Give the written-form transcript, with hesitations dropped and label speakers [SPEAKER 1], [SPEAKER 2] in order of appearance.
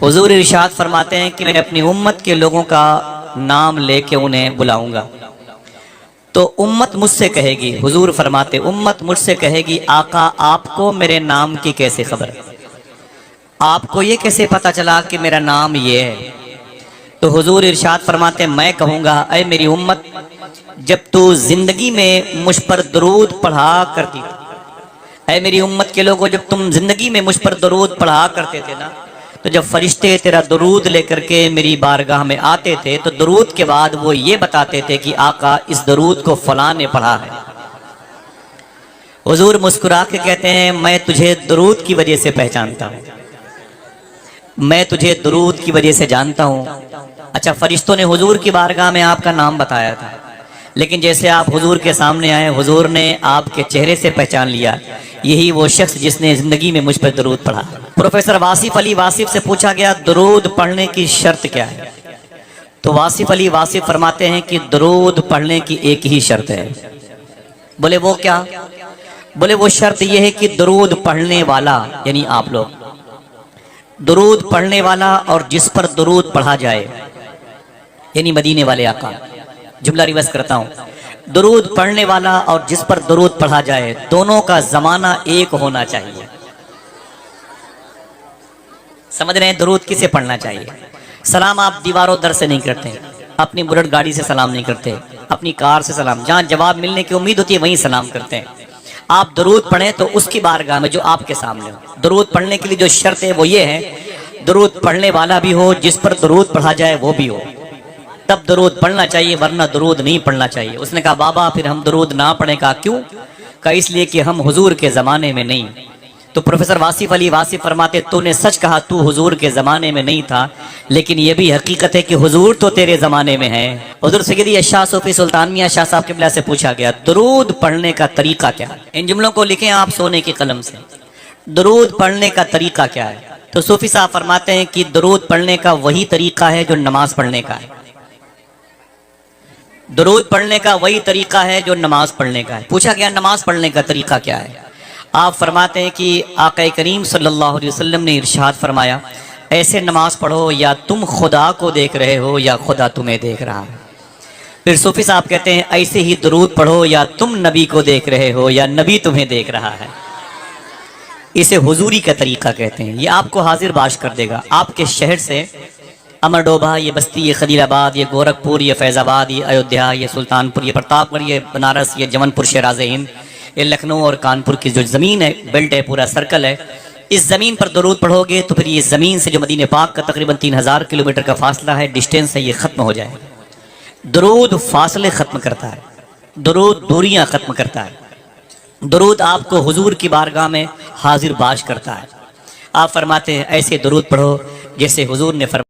[SPEAKER 1] حضور ارشاد فرماتے ہیں کہ میں اپنی امت کے لوگوں کا نام لے کے انہیں بلاؤں گا تو امت مجھ سے کہے گی، حضور فرماتے امت مجھ سے کہے گی آقا آپ کو میرے نام کی کیسے خبر، آپ کو یہ کیسے پتا چلا کہ میرا نام یہ ہے؟ تو حضور ارشاد فرماتے میں کہوں گا اے میری امت، جب تو زندگی میں مجھ پر درود پڑھا کرتی، اے میری امت کے لوگوں جب تم زندگی میں مجھ پر درود پڑھا کرتے تھے نا، تو جب فرشتے تیرا درود لے کر کے میری بارگاہ میں آتے تھے تو درود کے بعد وہ یہ بتاتے تھے کہ آقا اس درود کو فلاں نے پڑھا ہے۔ حضور مسکرا کے کہتے ہیں میں تجھے درود کی وجہ سے پہچانتا ہوں، میں تجھے درود کی وجہ سے جانتا ہوں۔ اچھا فرشتوں نے حضور کی بارگاہ میں آپ کا نام بتایا تھا، لیکن جیسے آپ حضور کے سامنے آئے حضور نے آپ کے چہرے سے پہچان لیا، یہی وہ شخص جس نے زندگی میں مجھ پر درود پڑھا۔ پروفیسر واصف علی واصف سے پوچھا گیا درود پڑھنے کی شرط کیا ہے؟ تو واصف علی واصف فرماتے ہیں کہ درود پڑھنے کی ایک ہی شرط ہے۔ بولے وہ کیا؟ بولے وہ شرط یہ ہے کہ درود پڑھنے والا یعنی آپ لوگ، درود پڑھنے والا اور جس پر درود پڑھا جائے یعنی مدینے والے آقا، جملہ ریورس کرتا ہوں، درود پڑھنے والا اور جس پر درود پڑھا جائے دونوں کا زمانہ ایک ہونا چاہیے۔ سمجھ رہے ہیں درود کسے پڑھنا چاہیے؟ سلام آپ دیواروں در سے نہیں کرتے، اپنی بلٹ گاڑی سے سلام نہیں کرتے، اپنی کار سے سلام، جہاں جواب ملنے کی امید ہوتی ہے وہیں سلام کرتے ہیں۔ آپ درود پڑھیں تو اس کی بارگاہ میں جو آپ کے سامنے ہو۔ درود پڑھنے کے لیے جو شرط ہے وہ یہ ہے درود پڑھنے والا بھی ہو، جس پر درود پڑھا جائے وہ بھی ہو، تب درود پڑھنا چاہیے ورنہ درود نہیں پڑھنا چاہیے۔ اس نے کہا بابا پھر ہم درود نہ پڑھیں، کہا کیوں؟ کہا اس لیے کہ ہم حضور کے زمانے میں نہیں۔ تو پروفیسر واصف علی واصف فرماتے تو نے سچ کہا تو حضور کے زمانے میں نہیں تھا، لیکن یہ بھی حقیقت ہے کہ حضور تو تیرے زمانے میں ہے۔ حضور سیدی شاہ صوفی سلطان میاں شاہ صاحب قبلہ سے پوچھا گیا درود پڑھنے کا طریقہ کیا ہے؟ ان جملوں کو لکھیں آپ سونے کی قلم سے، درود پڑھنے کا طریقہ کیا ہے؟ تو صوفی صاحب فرماتے ہیں کہ درود پڑھنے کا وہی طریقہ ہے جو نماز پڑھنے کا ہے، درود پڑھنے کا وہی طریقہ ہے جو نماز پڑھنے کا ہے۔ پوچھا گیا نماز پڑھنے کا طریقہ کیا ہے؟ آپ فرماتے ہیں کہ آقا کریم صلی اللہ علیہ وسلم نے ارشاد فرمایا ایسے نماز پڑھو یا تم خدا کو دیکھ رہے ہو یا خدا تمہیں دیکھ رہا ہے۔ پھر صوفی صاحب کہتے ہیں ایسے ہی درود پڑھو یا تم نبی کو دیکھ رہے ہو یا نبی تمہیں دیکھ رہا ہے۔ اسے حضوری کا طریقہ کہتے ہیں۔ یہ آپ کو حاضر باش کر دے گا۔ آپ کے شہر سے امر ڈوبھا، یہ بستی، یہ خلیل آباد، یہ گورکھپور، یہ فیض آباد، یہ ایودھیا، یہ سلطانپور، یہ پرتاپ گڑھ، یہ بنارس، یہ جون پور شیراز ہند، یہ لکھنؤ اور کانپور کی جو زمین ہے، بیلٹ ہے، پورا سرکل ہے، اس زمین پر درود پڑھو گے تو پھر یہ زمین سے جو مدینہ پاک کا تقریباً 3000 کلومیٹر کا فاصلہ ہے، ڈسٹینس ہے، یہ ختم ہو جائے گا۔ درود فاصلے ختم کرتا ہے، درود دوریاں ختم کرتا ہے، درود آپ کو حضور کی بارگاہ میں حاضر باش کرتا ہے۔ آپ فرماتے ہیں ایسے درود پڑھو جیسے حضور نے فرمایا۔